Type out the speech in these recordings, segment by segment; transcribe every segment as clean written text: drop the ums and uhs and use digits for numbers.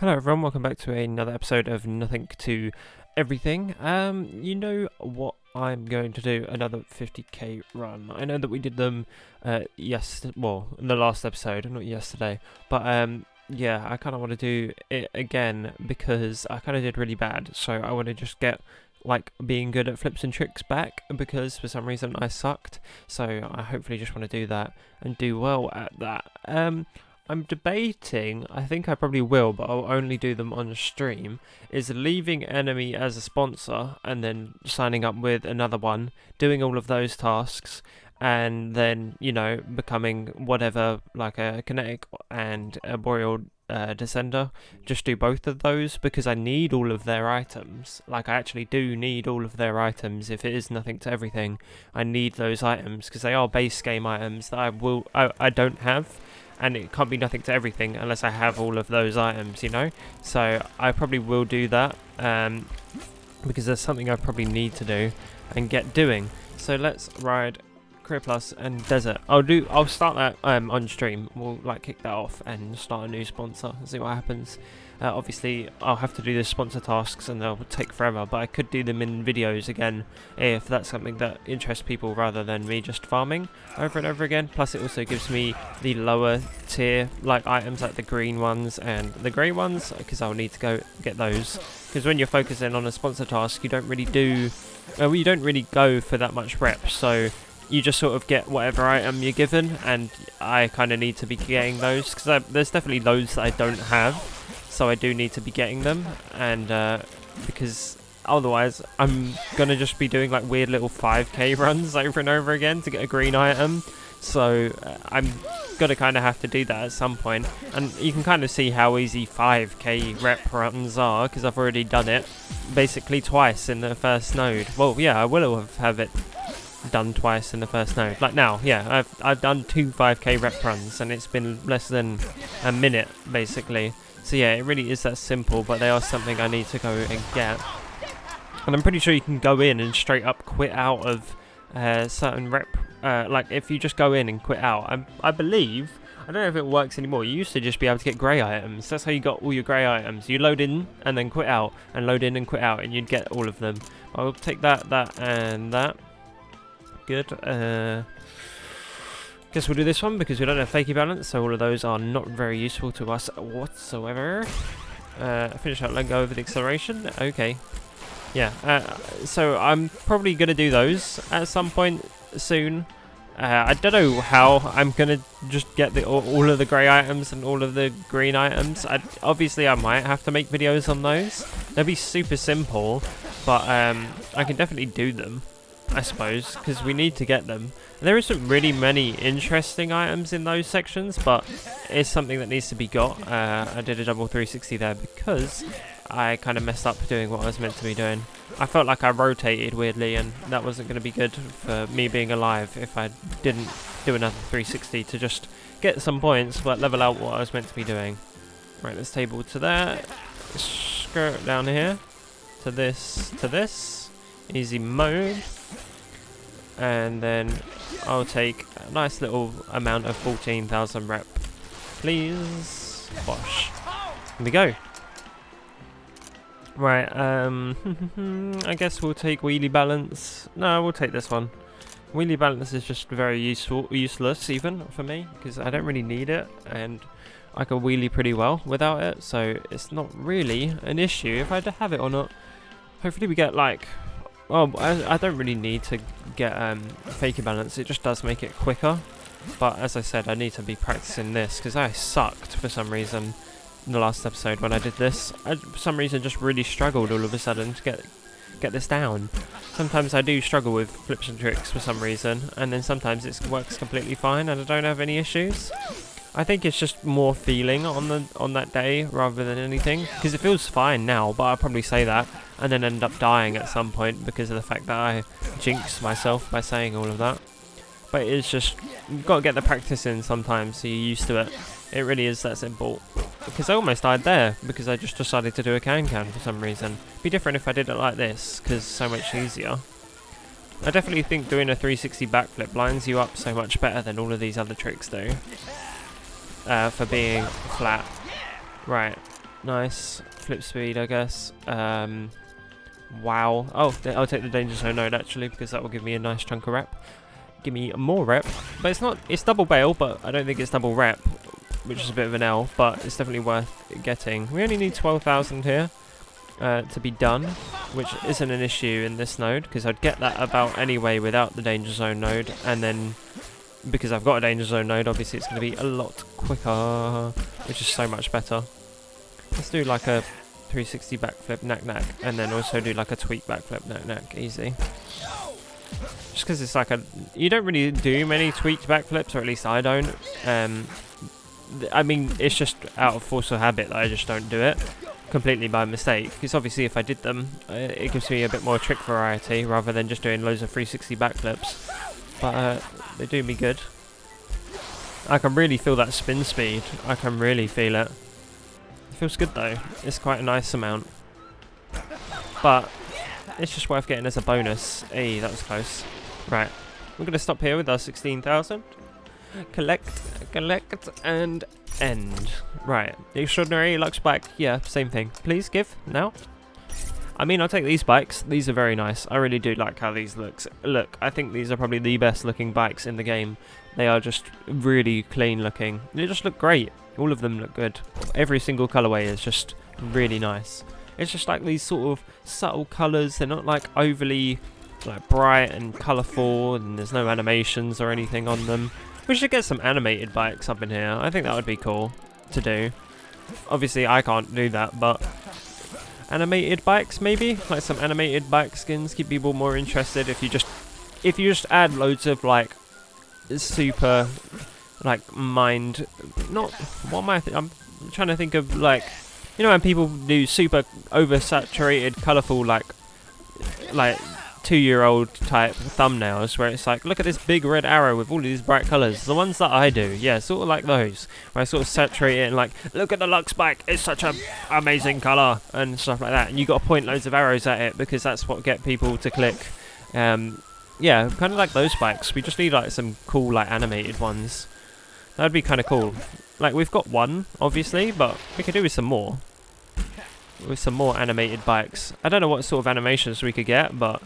Hello everyone, welcome back to another episode of Nothing to Everything. You know what I'm going to do, another 50k run. I know that we did them in the last episode, not yesterday, but yeah, I kind of want to do it again because I kind of did really bad, so I want to just get like being good at flips and tricks back because for some reason I sucked, so I hopefully just want to do that and do well at that. I'm debating, I think I probably will, but I'll only do them on stream, is leaving enemy as a sponsor and then signing up with another one, doing all of those tasks, and then, you know, becoming whatever, like a kinetic and a boreal descender. Just do both of those because I need all of their items. Like, I actually do need all of their items. If it is nothing to everything, I need those items because they are base game items that I don't have. And it can't be nothing to everything unless I have all of those items, you know? So I probably will do that because there's something I probably need to do and get doing. So let's ride Career Plus and Desert. I'll start that on stream. We'll like kick that off and start a new sponsor and see what happens. Obviously, I'll have to do the sponsor tasks and they'll take forever, but I could do them in videos again if that's something that interests people rather than me just farming over and over again. Plus, it also gives me the lower tier like items, like the green ones and the grey ones, because I'll need to go get those. Because when you're focusing on a sponsor task, you don't really go for that much rep, so you just sort of get whatever item you're given, and I kind of need to be getting those because there's definitely loads that I don't have. So I do need to be getting them, and because otherwise I'm gonna just be doing like weird little 5k runs over and over again to get a green item. So I'm gonna kind of have to do that at some point, and you can kind of see how easy 5k rep runs are because I've already done it basically twice in the first node. Well, yeah, I will have it done twice in the first node. Like now, yeah, I've done 2 5k rep runs, and it's been less than a minute basically. So yeah, it really is that simple, but they are something I need to go and get. And I'm pretty sure you can go in and straight up quit out of certain rep. Like if you just go in and quit out, I believe, I don't know if it works anymore. You used to just be able to get grey items. That's how you got all your grey items. You load in and then quit out, and load in and quit out, and you'd get all of them. I'll take that, and that. Good. Guess we'll do this one because we don't have Fakie balance, so all of those are not very useful to us whatsoever. Finish out let go over the acceleration. Okay. Yeah, so I'm probably going to do those at some point soon. I don't know how I'm going to just get all of the grey items and all of the green items. Obviously, I might have to make videos on those. They'll be super simple, but I can definitely do them, I suppose, because we need to get them. There isn't really many interesting items in those sections, but it's something that needs to be got. I did a double 360 there because I kind of messed up doing what I was meant to be doing. I felt like I rotated weirdly, and that wasn't going to be good for me being alive if I didn't do another 360 to just get some points, but level out what I was meant to be doing. Right, let's table to there. Skirt down here. To this. Easy mode. And then I'll take a nice little amount of 14,000 rep, please. Bosh. Here we go. Right, I guess we'll take wheelie balance. No, we'll take this one. Wheelie balance is just very useless even for me, because I don't really need it, and I can wheelie pretty well without it, so it's not really an issue if I have it or not. Hopefully we get like... Well, I don't really need to get Fakie balance, it just does make it quicker. But as I said, I need to be practicing this because I sucked for some reason in the last episode when I did this. I, for some reason, just really struggled all of a sudden to get this down. Sometimes I do struggle with flips and tricks for some reason, and then sometimes it works completely fine and I don't have any issues. I think it's just more feeling on that day rather than anything, because it feels fine now, but I'll probably say that and then end up dying at some point because of the fact that I jinxed myself by saying all of that. But it's just, you've got to get the practice in sometimes so you're used to it. It really is that simple. Because I almost died there because I just decided to do a can-can for some reason. It'd be different if I did it like this because it's so much easier. I definitely think doing a 360 backflip lines you up so much better than all of these other tricks do. For being flat. Right. Nice. Flip speed, I guess. Wow. Oh, I'll take the danger zone node actually, because that will give me a nice chunk of rep. Give me more rep. But it's not, it's double bail, but I don't think it's double rep, which is a bit of an L, but it's definitely worth getting. We only need 12,000 here to be done, which isn't an issue in this node, because I'd get that about anyway without the danger zone node, and then because I've got a danger zone node, obviously it's going to be a lot quicker, which is so much better. Let's do like a 360 backflip knack knack, and then also do like a tweak backflip knack knack, easy. Just because it's like you don't really do many tweaked backflips, or at least I don't. I mean, it's just out of force of habit that I just don't do it completely by mistake. Because obviously, if I did them, it gives me a bit more trick variety rather than just doing loads of 360 backflips. But they do me good. I can really feel that spin speed. I can really feel it. It feels good though. It's quite a nice amount. But it's just worth getting as a bonus. Hey, that was close. Right, we're going to stop here with our 16,000. Collect, and end. Right, the extraordinary Lux Bike. Yeah, same thing. Please give now. I mean, I'll take these bikes. These are very nice. I really do like how these look. I think these are probably the best looking bikes in the game. They are just really clean looking. They just look great. All of them look good. Every single colorway is just really nice. It's just like these sort of subtle colours. They're not like overly like bright and colourful, and there's no animations or anything on them. We should get some animated bikes up in here. I think that would be cool to do. Obviously I can't do that, but animated bikes maybe? Like some animated bike skins, keep people more interested. If you just add loads of like super like mind, not what am I'm trying to think of, like, you know when people do super oversaturated colourful like 2-year-old type thumbnails where it's like, look at this big red arrow with all these bright colours. The ones that I do, yeah, sort of like those, where I sort of saturate it and like, look at the Lux Bike, it's such a amazing colour and stuff like that. And you got to point loads of arrows at it because that's what get people to click. Yeah, kind of like those bikes. We just need like some cool like animated ones. That would be kind of cool. Like we've got one, obviously, but we could do with some more. With some more animated bikes. I don't know what sort of animations we could get, but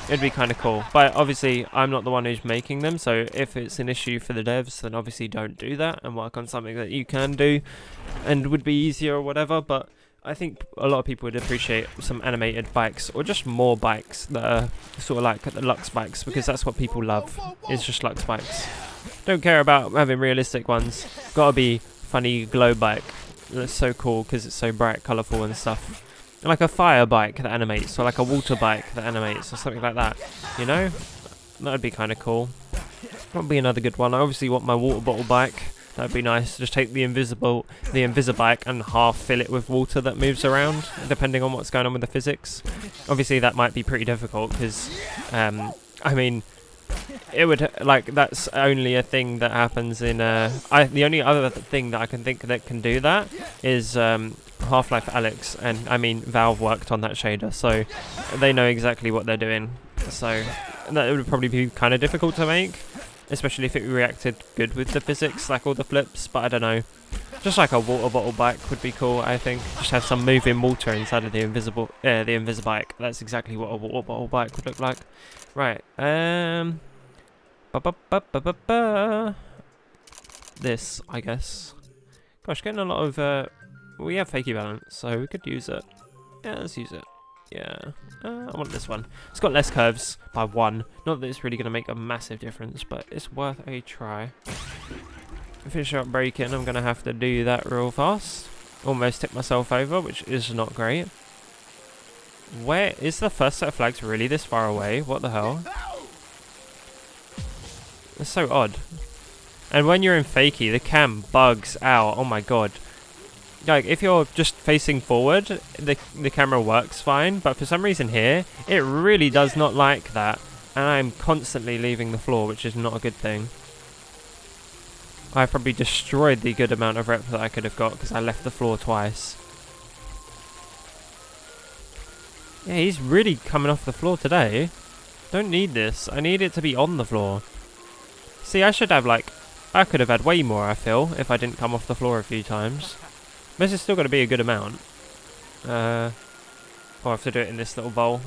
it'd be kind of cool. But obviously, I'm not the one who's making them, so if it's an issue for the devs, then obviously don't do that and work on something that you can do and would be easier or whatever. But I think a lot of people would appreciate some animated bikes, or just more bikes that are sort of like the Lux bikes, because that's what people love, is just Lux bikes. Don't care about having realistic ones. Gotta be funny glow bike. That's so cool because it's so bright, colourful and stuff. Like a fire bike that animates, or like a water bike that animates, or something like that. You know? That would be kind of cool. That would be another good one. I obviously want my water bottle bike. That would be nice. Just take the Invisibike and half fill it with water that moves around, depending on what's going on with the physics. Obviously that might be pretty difficult because, I mean, it would, like, that's only a thing that happens in, the only other thing that I can think that can do that is, Half-Life Alyx, and I mean Valve worked on that shader, so they know exactly what they're doing. So that would probably be kind of difficult to make, especially if it reacted good with the physics, like all the flips. But I don't know, just like a water bottle bike would be cool. I think just have some moving water inside of the Invisibike. That's exactly what a water bottle bike would look like. Right. This, I guess. Gosh, getting a lot of we have Fakie balance, so we could use it. Yeah, let's use it. Yeah, I want this one. It's got less curves by 1. Not that it's really going to make a massive difference, but it's worth a try. Finish up braking, I'm going to have to do that real fast. Almost tipped myself over, which is not great. Where is the first set of flags really this far away? What the hell? It's so odd. And when you're in Fakie, the cam bugs out. Oh my god. Like, if you're just facing forward, the camera works fine, but for some reason here, it really does not like that, and I'm constantly leaving the floor, which is not a good thing. I've probably destroyed the good amount of rep that I could have got, because I left the floor twice. Yeah, he's really coming off the floor today. Don't need this. I need it to be on the floor. See, I should have, like, I could have had way more, I feel, if I didn't come off the floor a few times. This is still going to be a good amount. I'll have to do it in this little bowl.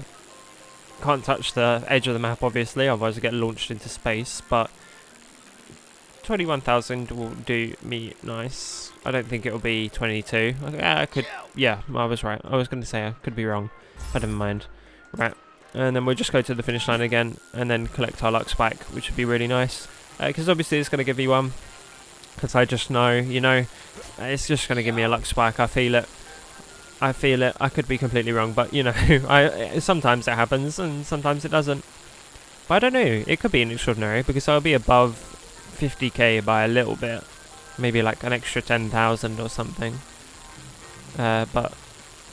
Can't touch the edge of the map, obviously, otherwise I get launched into space, but 21,000 will do me nice. I don't think it'll be 22. I could, yeah, I was right. I was going to say I could be wrong, but never mind. Right, and then we'll just go to the finish line again, and then collect our Lux Bike, which would be really nice. Because obviously it's going to give you one, because I just know, you know, it's just going to give me a Lux Bike. I feel it. I feel it. I could be completely wrong, but you know, sometimes it happens and sometimes it doesn't. But I don't know. It could be an extraordinary because I'll be above 50k by a little bit, maybe like an extra 10,000 or something. But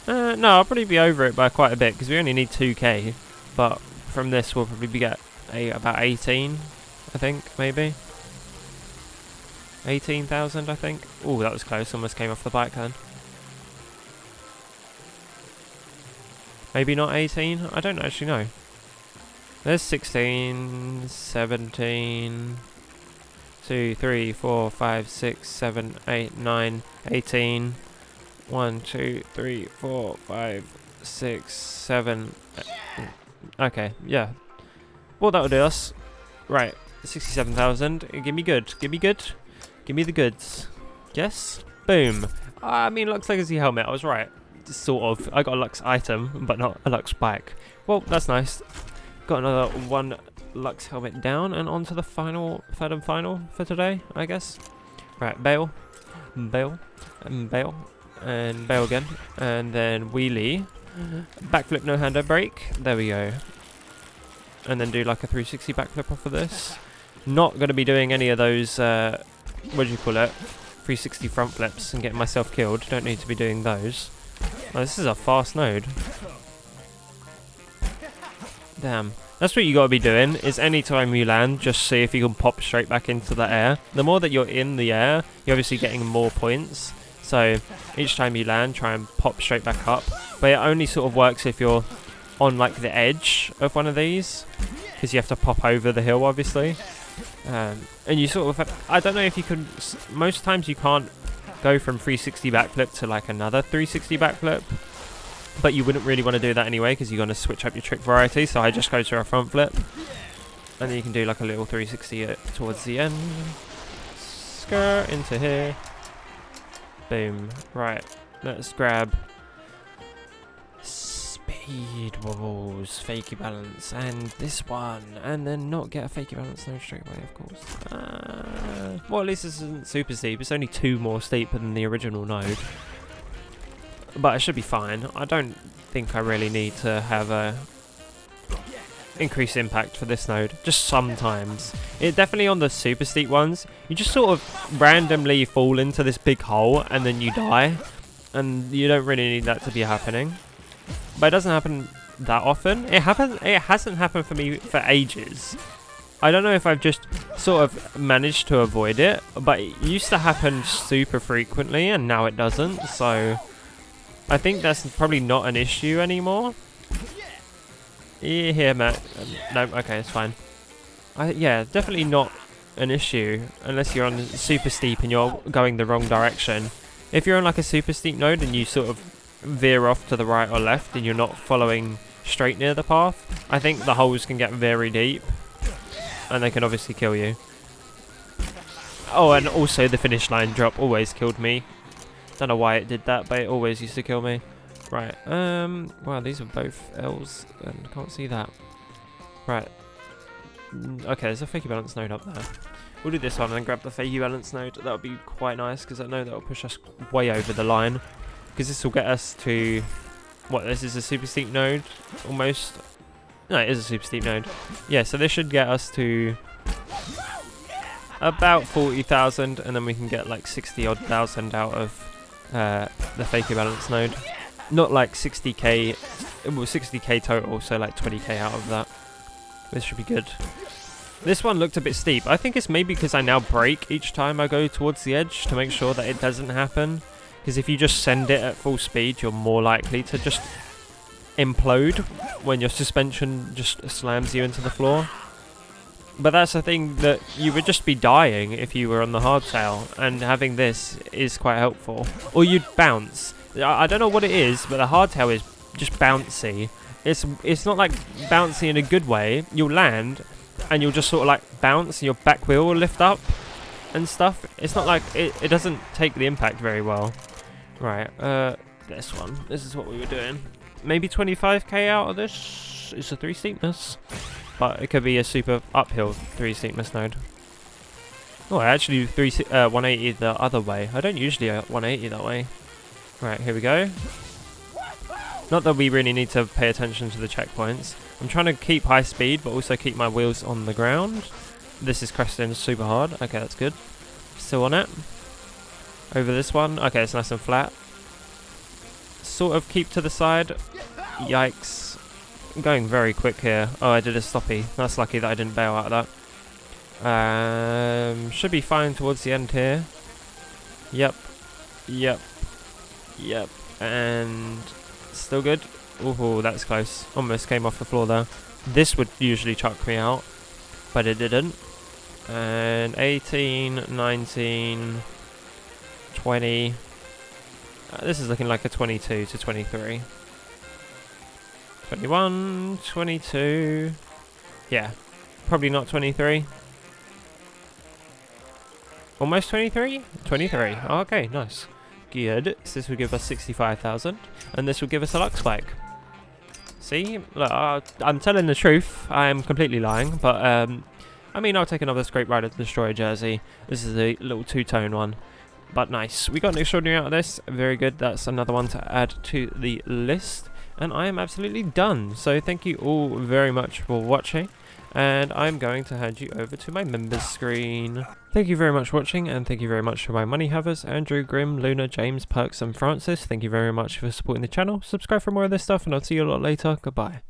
no, I'll probably be over it by quite a bit because we only need 2k. But from this, we'll probably get about 18, I think, maybe 18,000. I think. Oh, that was close. Almost came off the bike then. Maybe not 18, I don't actually know. There's 16, 17, 2, 3, 4, 5, 6, 7, 8, 9, 18, 1, 2, 3, 4, 5, 6, 7, okay, yeah. Well, that'll do us. Right, 67,000, give me good, give me good, give me the goods. Yes? Boom. I mean, Lux Legacy helmet, I was right. Sort of. I got a Lux item, but not a Lux bike. Well, that's nice. Got another one Lux helmet down, and on to the third and final for today, I guess. Right, bail, bail, and bail, and bail again, and then wheelie, backflip, no hander brake. There we go. And then do like a 360 backflip off of this. Not going to be doing any of those. What do you call it? 360 front flips and getting myself killed. Don't need to be doing those. Oh, this is a fast node. Damn. That's what you gotta be doing, is anytime you land, just see if you can pop straight back into the air. The more that you're in the air, you're obviously getting more points. So, each time you land, try and pop straight back up. But it only sort of works if you're on like the edge of one of these. Because you have to pop over the hill, obviously. And you sort of have, I don't know if you can, most times you can't go from 360 backflip to like another 360 backflip, but you wouldn't really want to do that anyway because you're going to switch up your trick variety. So I just go to a front flip, and then you can do like a little 360 towards the end, skirt into here, boom. Right, let's grab speed wobbles, fakie balance, and this one, and then not get a fakie balance node straight away, of course. Well, at least this isn't super steep. It's only 2 more steep than the original node, but it should be fine. I don't think I really need to have a increased impact for this node. Just sometimes. It definitely on the super steep ones, you just sort of randomly fall into this big hole and then you die, and you don't really need that to be happening. But it doesn't happen that often. It hasn't happened for me for ages. I don't know if I've just sort of managed to avoid it, but it used to happen super frequently and now it doesn't. So I think that's probably not an issue anymore. Here, Matt. No, okay, it's fine. Yeah, definitely not an issue unless you're on super steep and you're going the wrong direction. If you're on like a super steep node and you sort of veer off to the right or left and you're not following straight near the path, I think the holes can get very deep and they can obviously kill you. Oh, and also the finish line drop always killed me. Don't know why it did that, but it always used to kill me. Right, wow, these are both L's and can't see that. Right, okay, there's a fakie balance node up there. We'll do this one and then grab the fakie balance node. That would be quite nice because I know that will push us way over the line. Because this will get us to, what, this is a super steep node, almost. No, it is a super steep node. Yeah, so this should get us to about 40,000, and then we can get like 60 odd thousand out of the fakie balance node. Not like 60k, well 60k total, so like 20k out of that. This should be good. This one looked a bit steep. I think it's maybe because I now brake each time I go towards the edge to make sure that it doesn't happen. Because if you just send it at full speed, you're more likely to just implode when your suspension just slams you into the floor. But that's the thing, that you would just be dying if you were on the hardtail, and having this is quite helpful. Or you'd bounce. I don't know what it is, but the hardtail is just bouncy. It's not like bouncy in a good way. You'll land, and you'll just sort of like bounce, and your back wheel will lift up and stuff. It's not like it doesn't take the impact very well. Right, this one. This is what we were doing. Maybe 25k out of this. It's a 3 steepness. But it could be a super uphill 3 steepness node. Oh, I actually do 180 the other way. I don't usually 180 that way. Right, here we go. Not that we really need to pay attention to the checkpoints. I'm trying to keep high speed, but also keep my wheels on the ground. This is cresting super hard. Okay, that's good. Still on it. Over this one. Okay, it's nice and flat. Sort of keep to the side. Yikes. I'm going very quick here. Oh, I did a stoppie. That's lucky that I didn't bail out of that. Should be fine towards the end here. Yep. Yep. Yep. And still good. Ooh, that's close. Almost came off the floor there. This would usually chuck me out, but it didn't. And 18, 19, 20. This is looking like a 22 to 23. 21, 22. Yeah, probably not 23. Almost 23? 23. Oh, okay, nice. Good. So this will give us 65,000, and this will give us a Lux Bike. See? Look, I'm telling the truth. I am completely lying, but I mean, I'll take another Scrape Rider Destroyer jersey. This is a little two-tone one, but nice. We got an extraordinary out of this. Very good. That's another one to add to the list, and I am absolutely done. So thank you all very much for watching, and I'm going to hand you over to my members screen. Thank you very much for watching, and thank you very much to my money havers: Andrew, Grim, Luna, James, Perks, and Francis. Thank you very much for supporting the channel. Subscribe for more of this stuff, and I'll see you a lot later. Goodbye.